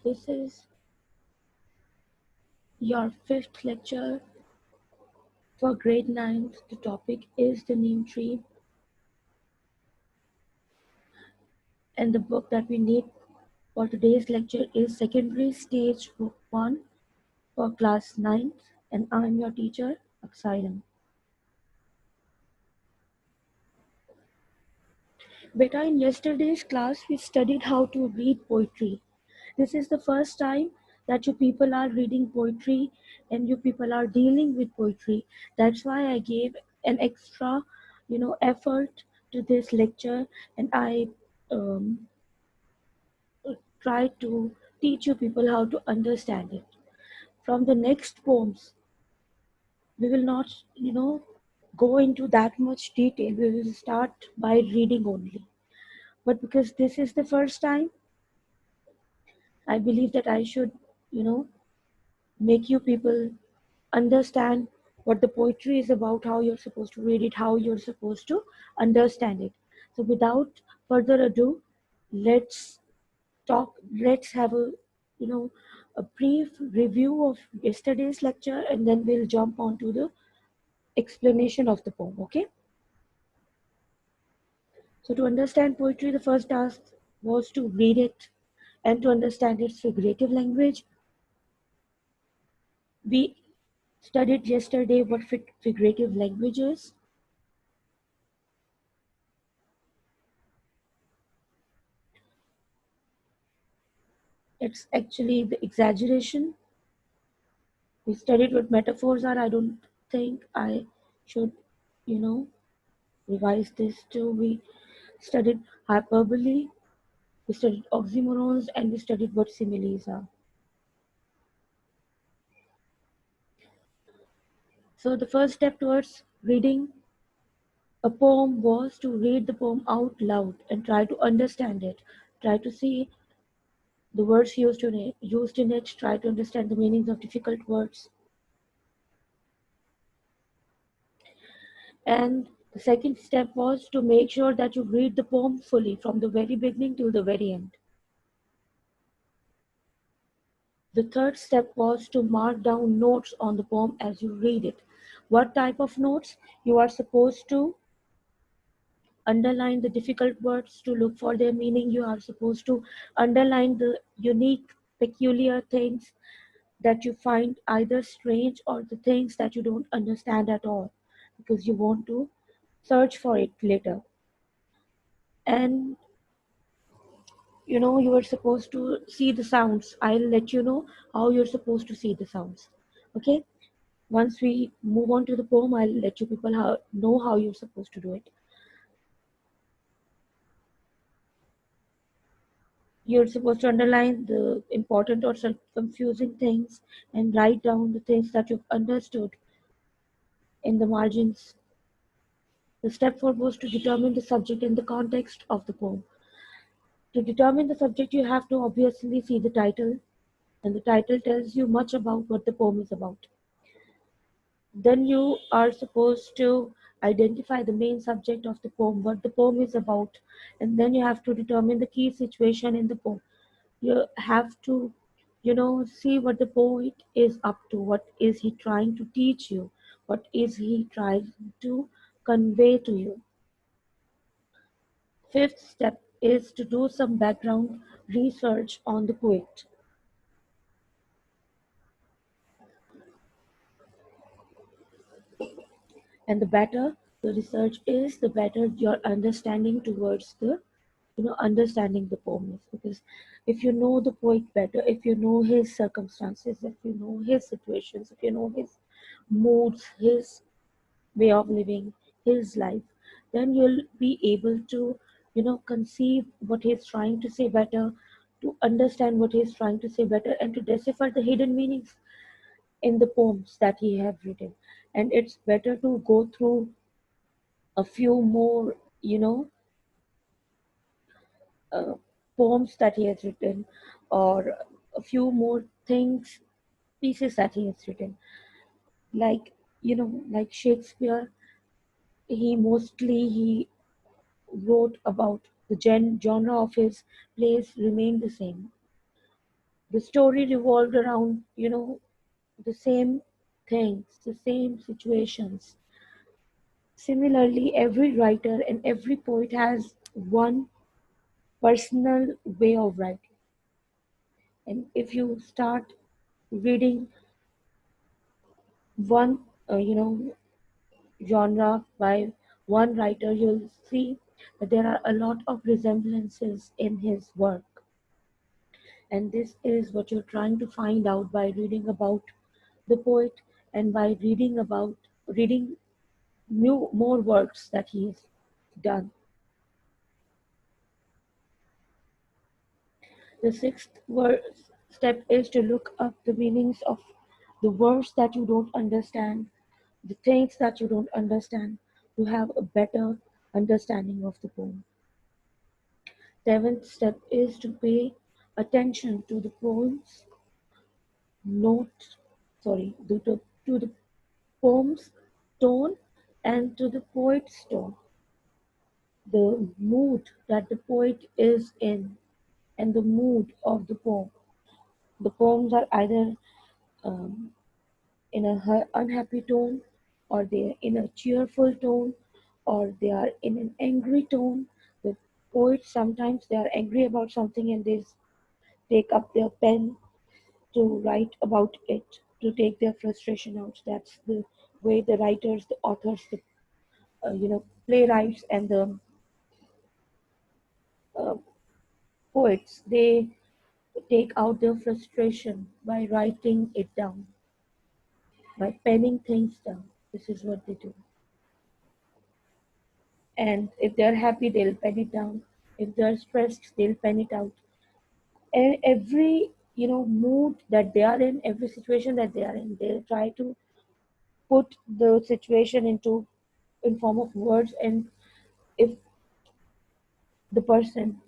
This is your fifth lecture for grade 9th. The topic is the neem tree, and the book that we need for today's lecture is Secondary Stage Book 1 for class 9th, and I'm your teacher, Aksairam. Beta, in yesterday's class, we studied how to read poetry. This is the first time that you people are reading poetry and you people are dealing with poetry. That's why I gave an extra, effort to this lecture, and I um, tried to teach you people how to understand it. From the next poems, we will not, go into that much detail. We will start by reading only. But because this is the first time, I believe that I should, you know, make you people understand what the poetry is about, how you're supposed to read it, how you're supposed to understand it. So, without further ado, let's let's have you know, a brief review of yesterday's lecture, and then we'll jump on to the explanation of the poem, okay? So, to understand poetry, the first task was to read it and to understand its figurative language. We studied yesterday what figurative language is. It's actually the exaggeration. We studied what metaphors are. I don't think I should, you know, revise this too. We studied hyperbole, we studied oxymorons, and we studied what similes are. So the first step towards reading a poem was to read the poem out loud and try to understand it. Try to see the words used in it. Try to understand the meanings of difficult words. And the second step was to make sure that you read the poem fully from the very beginning till the very end. The third step was to mark down notes on the poem as you read it. What type of notes? You are supposed to underline the difficult words to look for their meaning. You are supposed to underline the unique, peculiar things that you find either strange or the things that you don't understand at all because you want to search for it later. And you were supposed to see the sounds. I'll let you know how you're supposed to see the sounds. Okay, once we move on to the poem, I'll let you people know how you're supposed to do it. You're supposed to underline the important or some confusing things and write down the things that you've understood in the margins. The step 4 was to determine the subject and the context of the poem. To determine the subject, you have to obviously see the title, and the title tells you much about what the poem is about. Then you are supposed to identify the main subject of the poem, what the poem is about, and then you have to determine the key situation in the poem. You have to, see what the poet is up to, what is he trying to teach you, what is he trying to convey to you. Fifth step is to do some background research on the poet. And the better the research is, the better your understanding towards the understanding the poem is. Because if you know the poet better, if you know his circumstances, if you know his situations, if you know his moods, his way of living, his life, then you'll be able to conceive what he's trying to say better, to understand what he's trying to say better, and to decipher the hidden meanings in the poems that he have written. And it's better to go through a few more uh, poems that he has written, or a few more things, pieces that he has written. Like, like Shakespeare, he wrote about the genre of his plays remained the same. The story revolved around, the same things, the same situations. Similarly, every writer and every poet has one personal way of writing. And if you start reading one, genre by one writer, you'll see that there are a lot of resemblances in his work. And this is what you're trying to find out by reading about the poet and by reading new more works that he's done. The step is to look up the meanings of the words that you don't understand, the things that you don't understand, to have a better understanding of the poem. Seventh step is to pay attention to the poem's note, to the poem's tone and to the poet's tone, the mood that the poet is in, and the mood of the poem. The poems are either um, in a unhappy tone, or they are in a cheerful tone, or they are in an angry tone. The poets sometimes they are angry about something and they take up their pen to write about it, to take their frustration out. That's the way the writers, the authors, the playwrights, and the uh, poets, they take out their frustration by writing it down, by penning things down. This is what they do. And if they're happy, they'll pen it down. If they're stressed, they'll pen it out. And every mood that they are in, every situation that they are in, they'll try to put the situation into in form of words. And if the person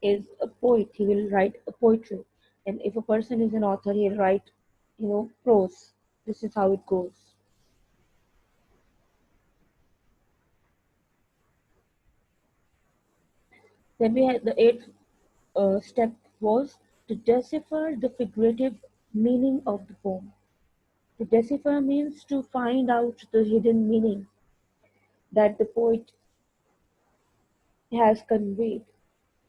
is a poet, he will write a poetry, and if a person is an author, he'll write prose. This is how it goes. Then we had the eighth step was to decipher the figurative meaning of the poem. To decipher means to find out the hidden meaning that the poet has conveyed.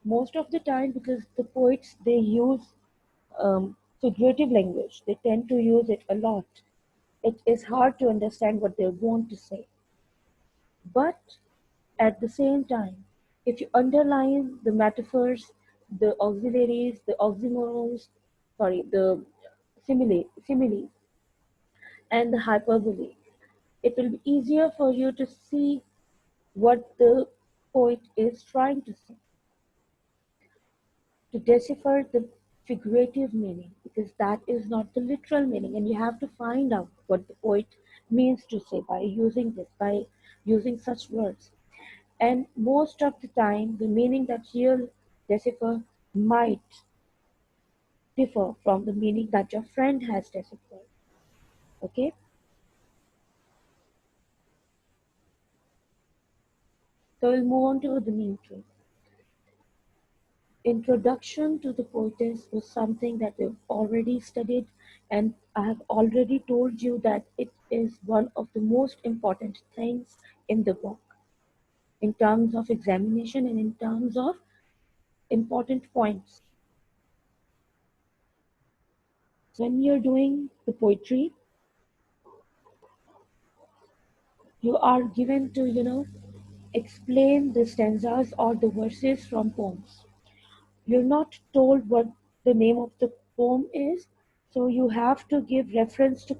Most of the time, because the poets they use figurative language, they tend to use it a lot. It is hard to understand what they want to say. But at the same time, if you underline the metaphors, the auxiliaries, the oxymorons, the simile, and the hyperbole, it will be easier for you to see what the poet is trying to say, to decipher the figurative meaning, because that is not the literal meaning, and you have to find out what the poet means to say by using such words. And most of the time, the meaning that you'll decipher might differ from the meaning that your friend has deciphered. Okay, so we'll move on to the Neem tree. Introduction to the poetess was something that we've already studied, and I have already told you that it is one of the most important things in the book in terms of examination and in terms of important points. When you're doing the poetry, you are given to, explain the stanzas or the verses from poems. You're not told what the name of the poem is, so you have to give reference to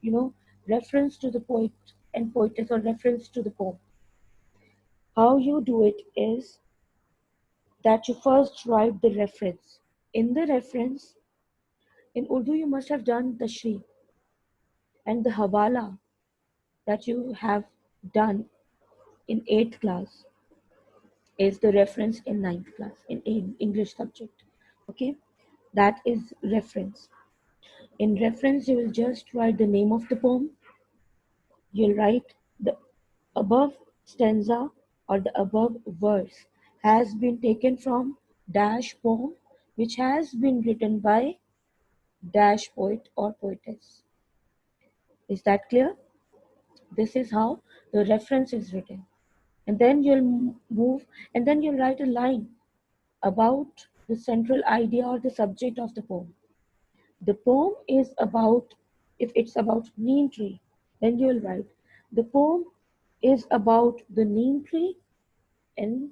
you know, reference to the poet and poetess, or reference to the poem. How you do it is that you first write the reference. In the reference, in Urdu, you must have done the Shri and the Hawala that you have done in 8th class is the reference in 9th class in English subject. Okay, that is reference. In reference, you will just write the name of the poem. You'll write the above stanza or the above verse has been taken from dash poem, which has been written by dash poet or poetess. Is that clear? This is how the reference is written. And then you'll move, and then you'll write a line about the central idea or the subject of the poem. The poem is about, if it's about neem tree, then you'll write, the poem is about the neem tree and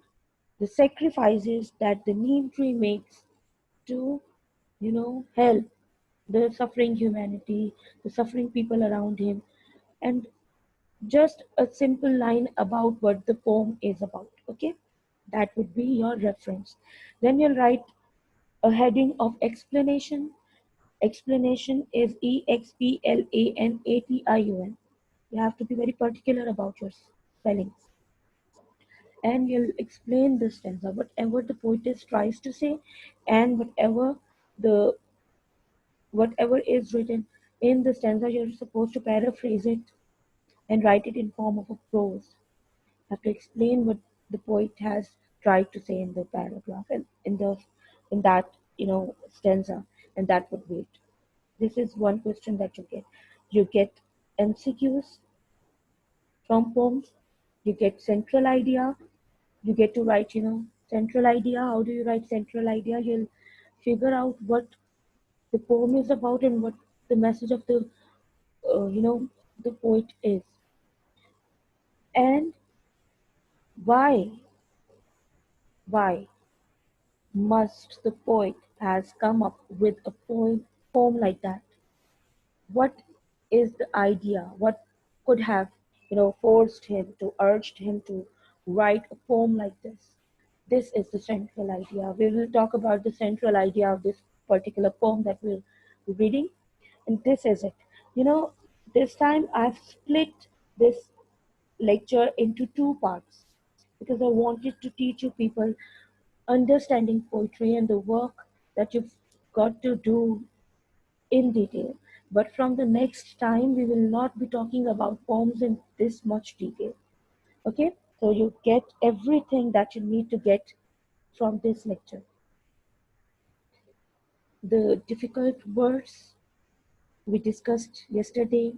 the sacrifices that the neem tree makes to, help the suffering humanity, the suffering people around him, and just a simple line about what the poem is about. Okay, that would be your reference. Then you'll write a heading of explanation. Explanation is EXPLANATION. You have to be very particular about your spellings. And you'll explain the stanza, whatever the poetess tries to say, and the whatever is written in the stanza, you're supposed to paraphrase it and write it in form of a prose. You have to explain what the poet has tried to say in the paragraph and in that stanza, and that would be it. This is one question that you get. You get MCQs from poems. You get central idea. You get to write, central idea. How do you write central idea? You'll figure out what the poem is about and what the message of uh, you know, the poet is, and why why must the poet has come up with a poem like that. What is the idea? What could have, forced him to urged him to write a poem like this? This is the central idea. We will talk about the central idea of this particular poem that we're reading, and this is it. You know, this time I've split this lecture into two parts because I wanted to teach you people understanding poetry and the work that you've got to do in detail. But from the next time, we will not be talking about poems in this much detail. Okay? So you get everything that you need to get from this lecture. The difficult words we discussed yesterday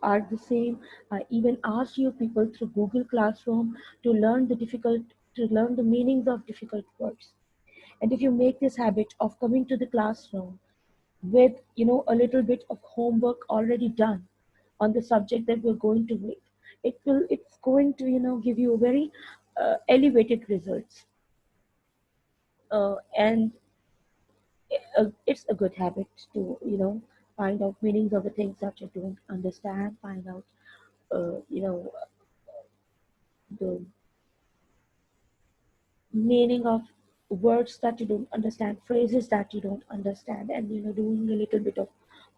are the same. I even asked you people through Google Classroom to learn the meanings of difficult words. And if you make this habit of coming to the classroom with a little bit of homework already done on the subject that we're going to read, it's going to give you very elevated results, and it's a good habit to find out meanings of the things that you don't understand, find out the meaning of words that you don't understand, phrases that you don't understand, and doing a little bit of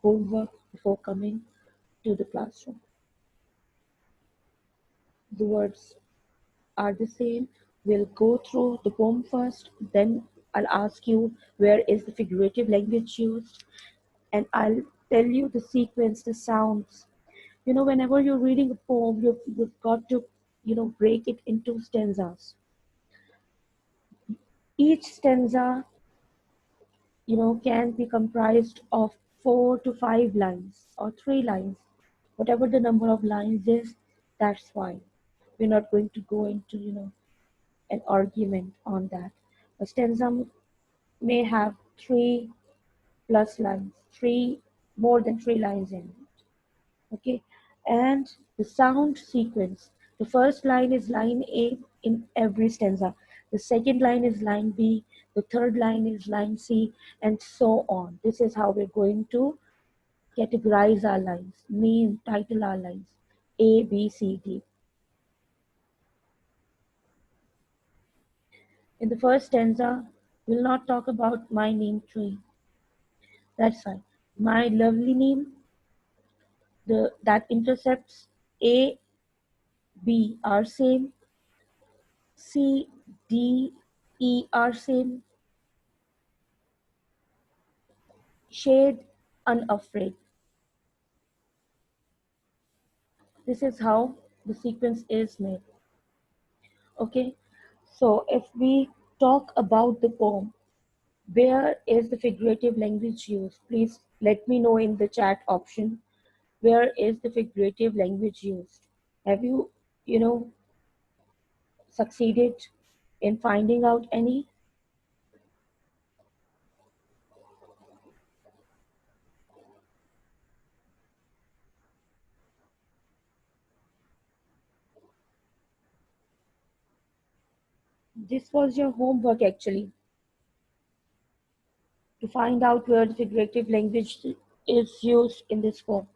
homework before coming to the classroom. The words are the same. We'll go through the poem first, then I'll ask you where is the figurative language used, and I'll tell you the sequence, the sounds. Whenever you're reading a poem, you've got to, break it into stanzas. Each stanza, can be comprised of 4 to 5 lines or 3 lines. Whatever the number of lines is, that's fine. We're not going to go into, an argument on that. A stanza may have 3 plus lines, three more than 3 lines in it. Okay, and the sound sequence. The first line is line A in every stanza. The second line is line B. The third line is line C, and so on. This is how we're going to categorize our lines, name, title our lines. A, B, C, D. In the first stanza, we'll not talk about my neem tree. That's fine. My lovely neem, the that intercepts A, B are same, C, D, E are same, shade, unafraid. This is how the sequence is made. Okay, so if we talk about the poem, Where is the figurative language used? Please let me know in the chat option. Where is the figurative language used? Have you, you know, succeeded in finding out any? This was your homework actually, to find out where the figurative language is used in this form.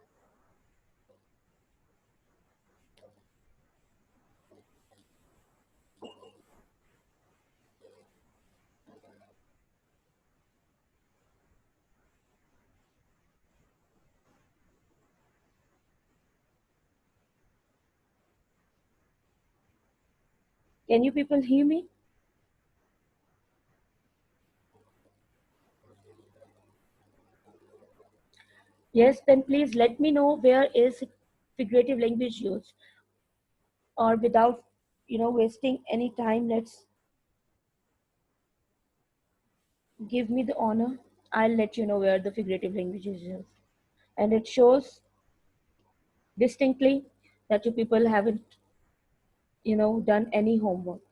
Can you people hear me? Yes, then please let me know where is figurative language used. Or without, wasting any time, let's give me the honor. I'll let you know where the figurative language is used. And it shows distinctly that you people haven't, done any homework.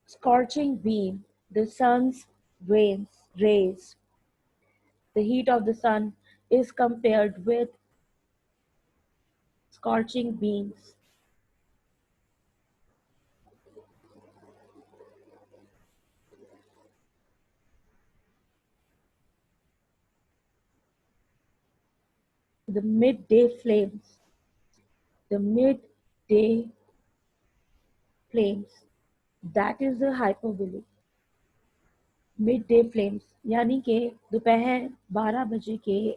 Scorching beam, the sun's rays, the heat of the sun is compared with scorching beams, the midday flames, the midday flames. That is the hyperbole. midday flames यानी कि दोपहर 12 बजे के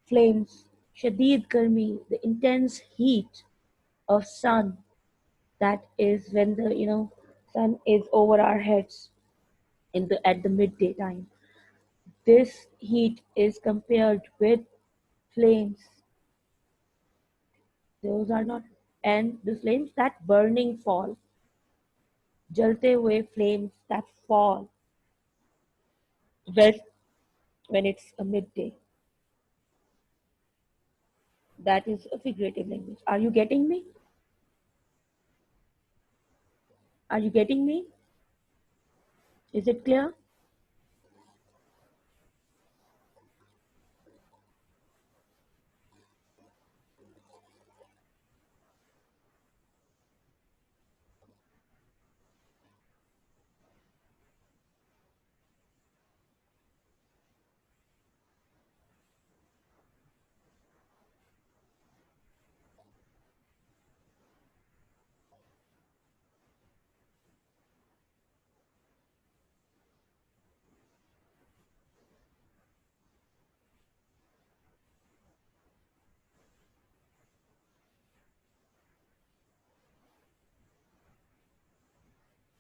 flames, शदीद गर्मी, the intense heat of sun, that is when the sun is over our heads in the at the midday time. This heat is compared with flames. Those are not, and the flames that burning fall, जलते हुए flames that fall when when it's a midday. That is a figurative language. Are you getting me? Are you getting me? Is it clear?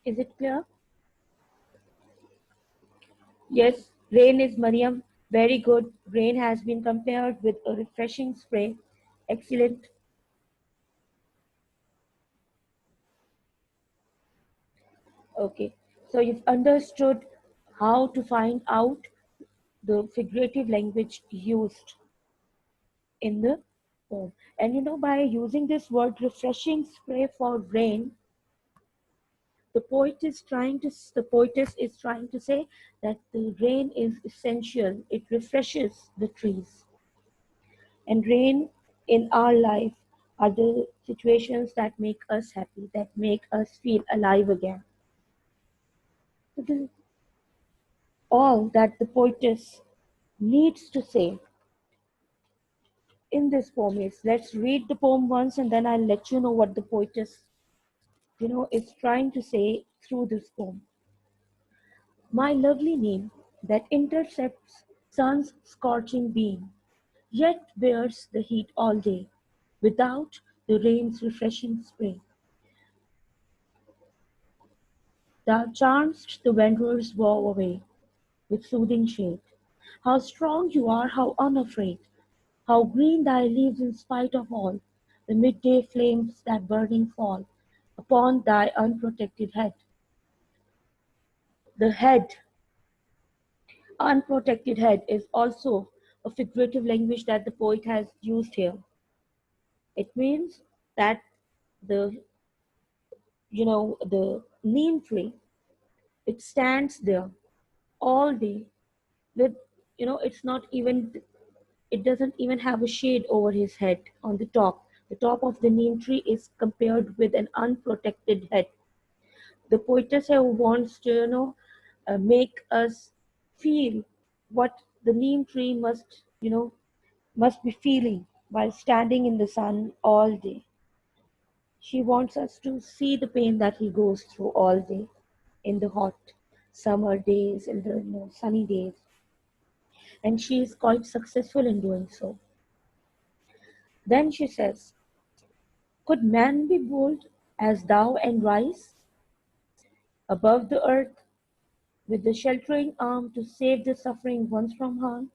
Is it clear? Yes, rain is Mariam. Very good. Rain has been compared with a refreshing spray. Excellent. Okay. So you've understood how to find out the figurative language used in the poem. And by using this word refreshing spray for rain, the poetess is trying to say that the rain is essential. It refreshes the trees. And rain in our life are the situations that make us happy, that make us feel alive again. So this is all that the poetess needs to say in this poem is. Let's read the poem once and then I'll let you know what the poetess, is trying to say through this poem. My lovely Neem, that intercepts sun's scorching beam, yet bears the heat all day, without the rain's refreshing spray. Thou charm'st the wanderer's woe away with soothing shade. How strong you are, how unafraid! How green thy leaves in spite of all the midday flames that burning fall upon thy unprotected head. The head, unprotected head, is also a figurative language that the poet has used here. It means that the the neem tree, it stands there all day with, it's not even, it doesn't even have a shade over his head on the top. The top of the neem tree is compared with an unprotected head. The poetess here wants to, make us feel what the neem tree must, must be feeling while standing in the sun all day. She wants us to see the pain that he goes through all day in the hot summer days, in the sunny days, and she is quite successful in doing so. Then she says, "Could man be bold as thou and rise above the earth with the sheltering arm to save the suffering ones from harm,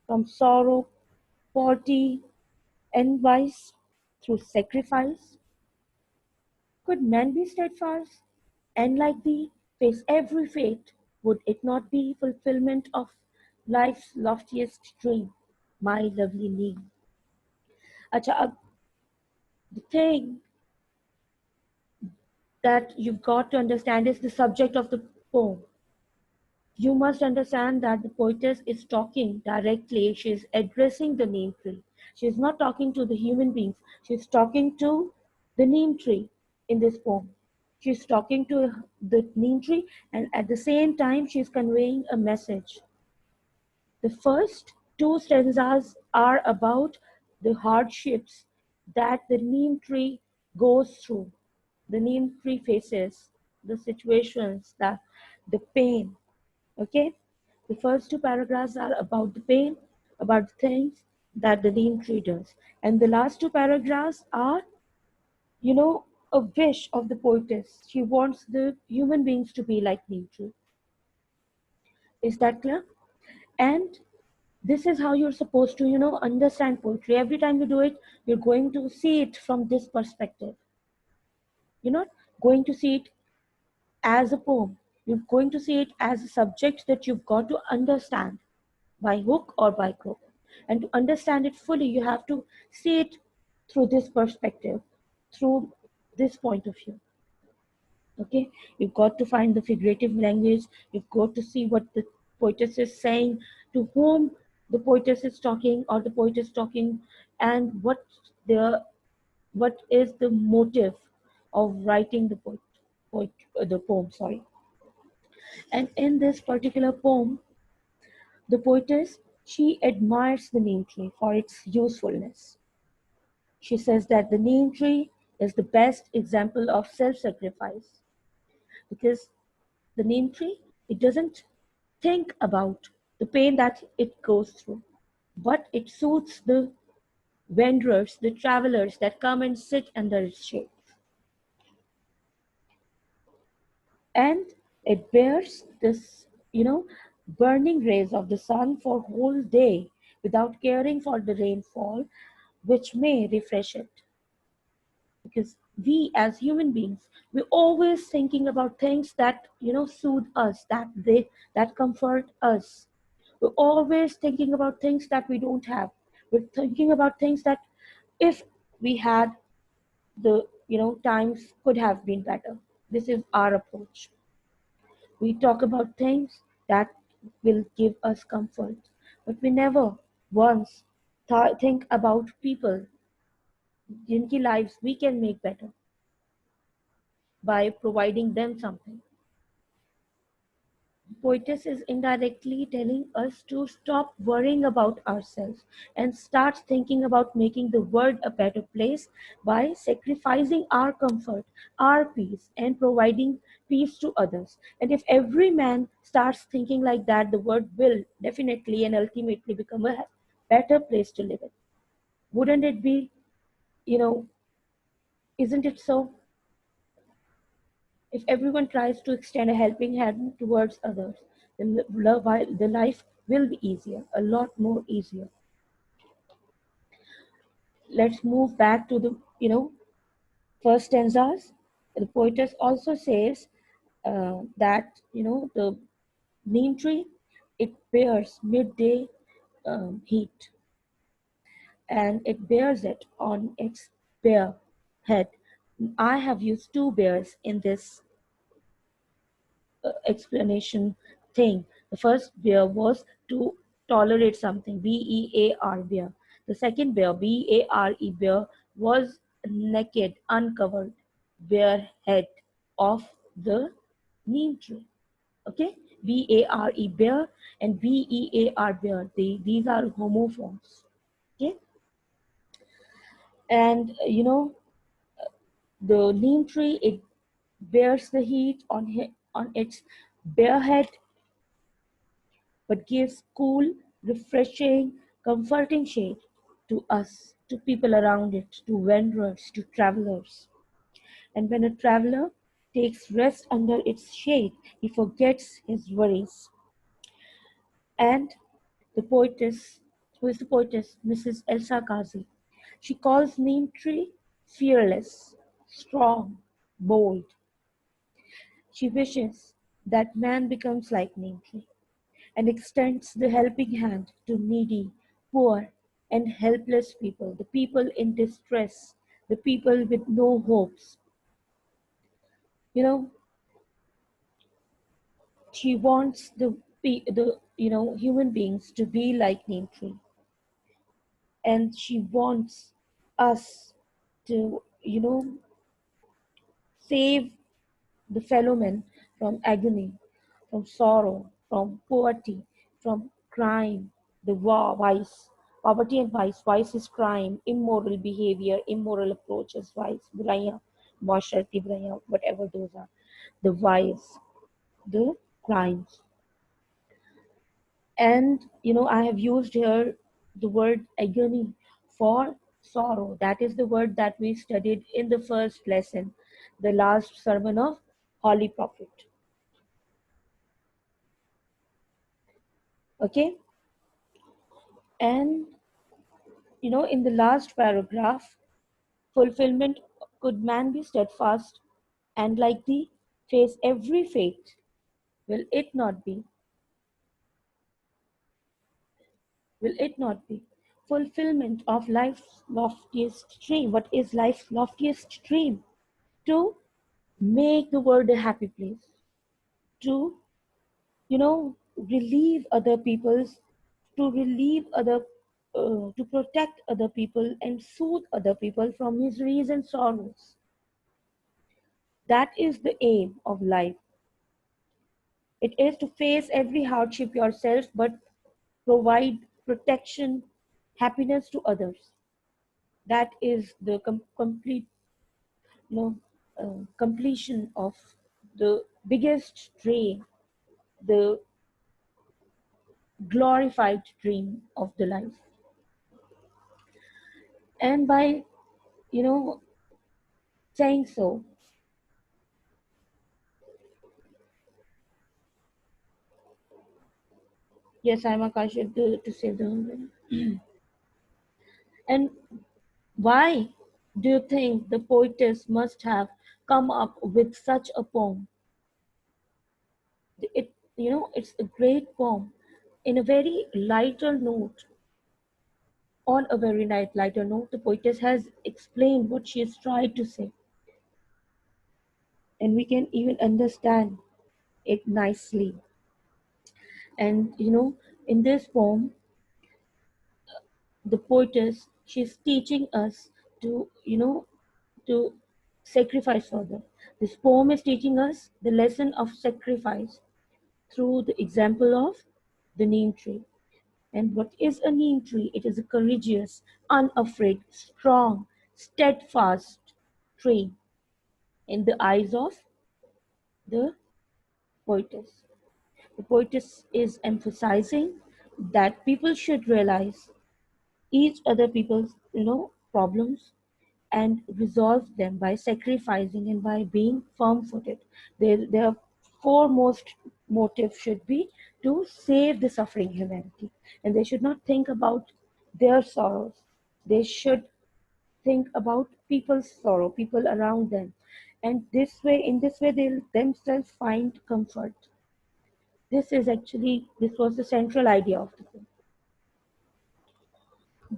from sorrow, poverty, and vice through sacrifice? Could man be steadfast and like thee face every fate? Would it not be fulfillment of life's loftiest dream, my lovely Neem?" Acha, the thing that you've got to understand is the subject of the poem. You must understand that the poetess is talking directly. She is addressing the neem tree. She is not talking to the human beings. She is talking to the neem tree in this poem. She is talking to the neem tree, and at the same time, she is conveying a message. The first two stanzas are about the hardships that the neem tree goes through. The neem tree faces the situations, that the pain. Okay, the first two paragraphs are about the pain, about the things that the neem tree does, and the last two paragraphs are, a wish of the poetess. She wants the human beings to be like neem tree. Is that clear? And this is how you're supposed to, understand poetry. Every time you do it, you're going to see it from this perspective. You're not going to see it as a poem. You're going to see it as a subject that you've got to understand by hook or by crook. And to understand it fully, you have to see it through this perspective, through this point of view. Okay, you've got to find the figurative language, you've got to see what the poetess is saying, to whom the poetess is talking or the poet is talking, and the what is the motive of writing the poem, sorry. And in this particular poem, the poetess, she admires the neem tree for its usefulness. She says that the neem tree is the best example of self-sacrifice, because the neem tree, it doesn't think about the pain that it goes through, but it suits the wanderers, the travelers that come and sit under its shade. And it bears this, burning rays of the sun for whole day without caring for the rainfall, which may refresh it. Because we as human beings, we're always thinking about things that, soothe us, that comfort us. We're always thinking about things that we don't have. We're thinking about things that, if we had, the times could have been better. This is our approach. We talk about things that will give us comfort, but we never once think about people जिनकी lives we can make better by providing them something. Poetess is indirectly telling us to stop worrying about ourselves and start thinking about making the world a better place by sacrificing our comfort, our peace, and providing peace to others. And if every man starts thinking like that, the world will definitely and ultimately become a better place to live in. Wouldn't it be, you know, isn't it so? If everyone tries to extend a helping hand towards others, then the life will be easier, a lot more easier. Let's move back to the, first stanzas. The poetess also says that the neem tree, it bears midday heat, and it bears it on its bare head. I have used two bears in this explanation thing. The first bear was to tolerate something, bear bear. The second bear, bear was naked, uncovered, bare head of the neem tree. Okay, bear bear and bear bear. These are homophones. Okay, and the neem tree, it bears the heat on on its bare head, but gives cool, refreshing, comforting shade to us, to people around it, to wanderers, to travelers. And when a traveler takes rest under its shade, he forgets his worries. And the poetess, who is the poetess, Mrs. Elsa Kazi, she calls Neem Tree fearless, strong, bold. She wishes that man becomes like Neem Tree and extends the helping hand to needy, poor, and helpless people, the people in distress, the people with no hopes. You know, she wants the human beings to be like Neem Tree, and she wants us to save the fellow man from agony, from sorrow, from poverty, from crime, the war, vice. Poverty and vice. Vice is crime, immoral behavior, immoral approaches, vice, buraiyan, माशरती buraiyan, whatever those are. The vice, the crimes. And I have used here the word agony for sorrow. That is the word that we studied in the first lesson, the last sermon of Holy Prophet. Okay, and in the last paragraph, fulfillment, could man be steadfast and like thee, face every fate? Will it not be? Will it not be? Fulfillment of life's loftiest dream. What is life's loftiest dream? To make the world a happy place. To, relieve other people's, to relieve other, to protect other people and soothe other people from miseries and sorrows. That is the aim of life. It is to face every hardship yourself, but provide protection, happiness to others. That is the complete, you know, completion of the biggest dream, the glorified dream of the life. And by, you know, saying so, yes, I'm Akash to say the. And why do you think the poetess must have come up with such a poem? It's a great poem in a very lighter note. On a very lighter note, the poetess has explained what she has tried to say, and we can even understand it nicely. And in this poem, the poetess, she's teaching us to to sacrifice further. This poem is teaching us the lesson of sacrifice through the example of the neem tree. And what is a neem tree? It is a courageous, unafraid, strong, steadfast tree in the eyes of the poetess. The poetess is emphasizing that people should realize each other people's problems and resolve them by sacrificing and by being firm-footed. Their foremost motive should be to save the suffering humanity, and they should not think about their sorrows. They should think about people's sorrow, people around them, And in this way they'll themselves find comfort. This was the central idea of the poem.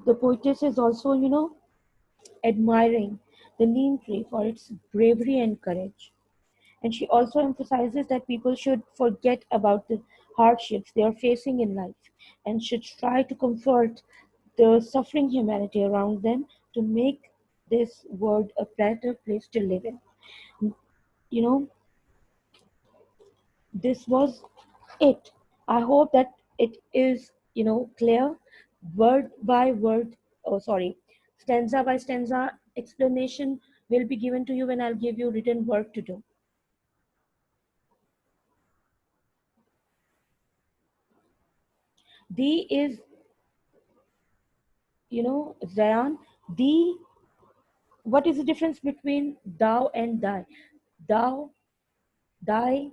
The poetess is also, admiring the neem tree for its bravery and courage. And she also emphasizes that people should forget about the hardships they are facing in life and should try to comfort the suffering humanity around them to make this world a better place to live in. You know, this was it. I hope that it is, clear, word by word. Oh, sorry, stanza by stanza explanation will be given to you when I'll give you written work to do. D is, Zayan, D, what is the difference between thou and thy? Thou, thy,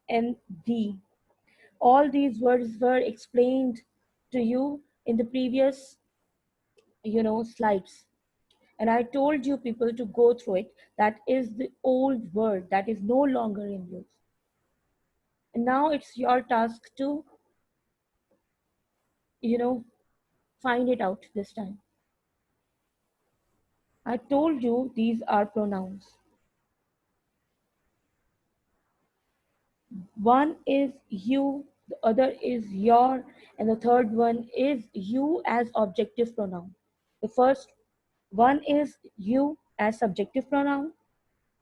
and thee. All these words were explained to you in the previous, slides. And I told you people to go through it. That is the old word that is no longer in use. And now it's your task to, you know, find it out this time. I told you these are pronouns. One is you, the other is your, and the third one is you as objective pronoun. The first one is you as subjective pronoun,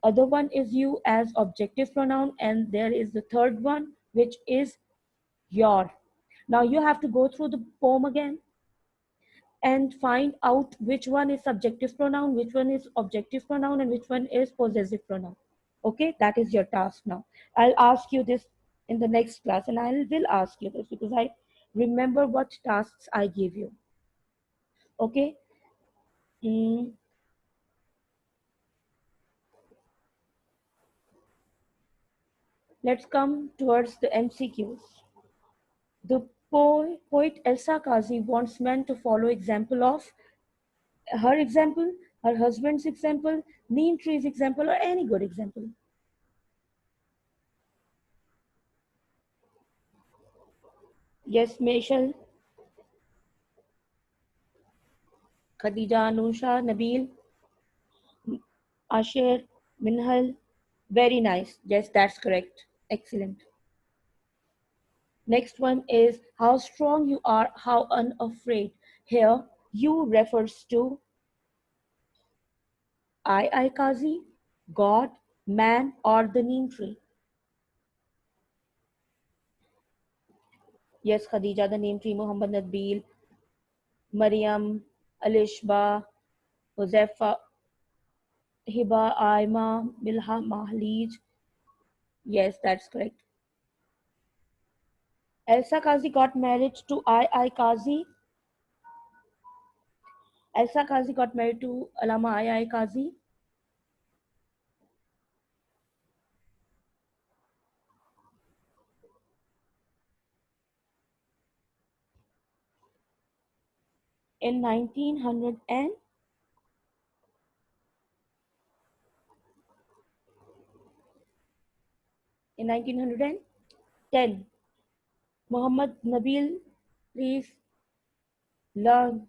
other one is you as objective pronoun, and there is the third one which is your. Now you have to go through the poem again and find out which one is subjective pronoun, which one is objective pronoun, and which one is possessive pronoun. Okay, that is your task now. I'll ask you this in the next class, and I will ask you this because I remember what tasks I give you. Okay. Mm, let's come towards the MCQs. The poet Elsa Kazi wants men to follow example of her example, her husband's example, neem tree's example, or any good example. Yes, Meshal, Khadija, Anusha, Nabil, Asher, Minhal. Very nice. Yes, that's correct. Excellent. Next one is how strong you are, how unafraid. Here, you refers to I, Kazi, God, man, or the neem tree. Yes, Khadija, the neem tree, Muhammad Nabil, Maryam, Alishba, Huzaifa, Hiba, Aima, Milha, Mahlij. Yes, that's correct. Elsa Kazi got married to I, Kazi. Elsa Kazi got married to Alama I, Kazi in 1900 and in 1910. Muhammad Nabil, please learn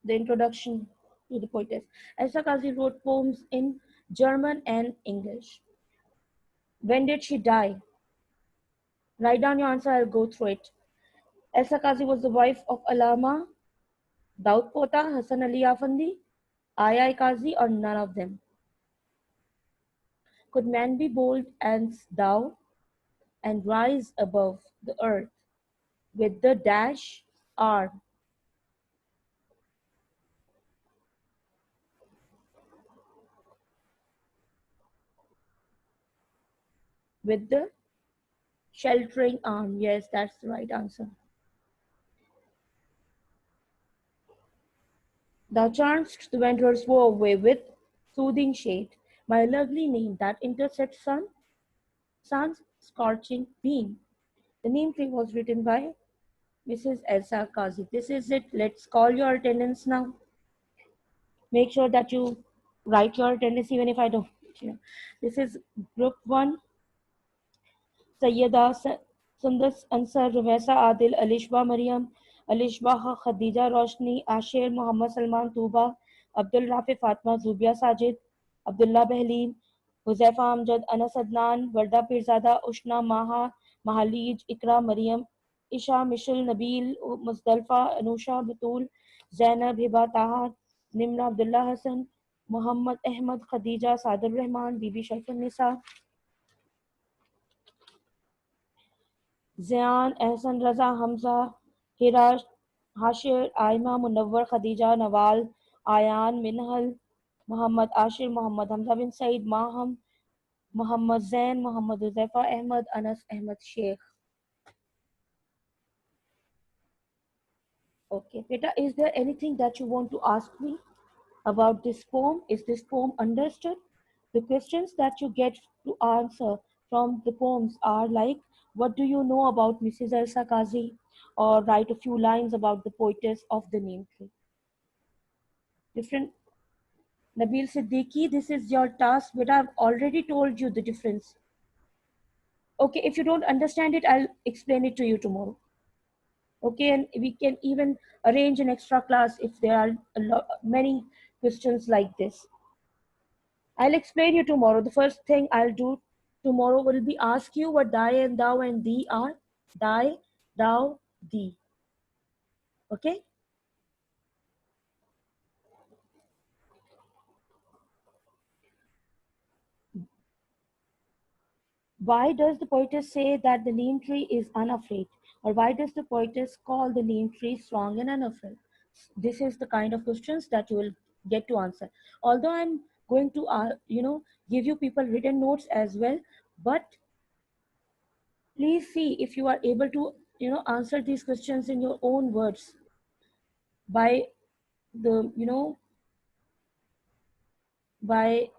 the introduction to the poetess. Elsa Kazi wrote poems in German and English. When did she die? Write down your answer, I'll go through it. Elsa Kazi was the wife of Alama, Daud Pota, Hassan Ali Afandi, I, Kazi, or none of them. Could man be bold as thou and rise above the earth with the dash arm, with the sheltering arm? Yes, that's the right answer. Thou charm'st the wanderer's woe away with soothing shade, my lovely name that intercepts sun's scorching beam. The name tree was written by Mrs. Elsa Kazi. This is it. Let's call your attendance now. Make sure that you write your attendance even if I don't. Yeah. This is group one. Syeda सुंदर अंसर रुमैसा आदिल अलिशबा मरियम अलिशबा खदीजा रोशनी आशिर मोहम्मद सलमान तूबा अब्दुल राफि फातिमा जुबिया साजिद अब्दुल्ला बहलीन हुजैफा अमजद अनस अदनान वर्दा पीरजादा उशना माहा महालीज इकरा मरियम इशा Mitchell Nabeel Muzdalifah Anusha बतूल जैनब हिबा ताहा निम्रा अब्दुल्ला हसन मोहम्मद अहमद खदीजा सादुर रहमान बीबी शरफुन्निसा ज़ियान एहसन रज़ा हमजा हिरा हाशिर आयमा मुनव्वर खदीजा नवाल आयान मिनहल मोहम्मद आशिर मोहम्मद हमजा बिन Saeed Maham Mohammad Jain Mohammad Huzaifa Ahmad Anas Ahmad Sheikh. Okay, Beta, is there anything that you want to ask me about this poem? Is this poem understood? The questions that you get to answer from the poems are like, what do you know about Mrs. Elsa Kazi? Or write a few lines about the poetess of the Neem tree. Different. Nabil Siddiqui, this is your task, but I've already told you the difference. Okay, if you don't understand it, I'll explain it to you tomorrow. Okay, and we can even arrange an extra class if there are many questions like this. I'll explain you tomorrow. The first thing I'll do tomorrow will be ask you what thy and thou and thee are. Thy, thou, thee. Okay? Why does the poetess say that the neem tree is unafraid? Or why does the poetess call the neem tree strong and unafraid? This is the kind of questions that you will get to answer. Although I'm going to, give you people written notes as well, but please see if you are able to, answer these questions in your own words by the, by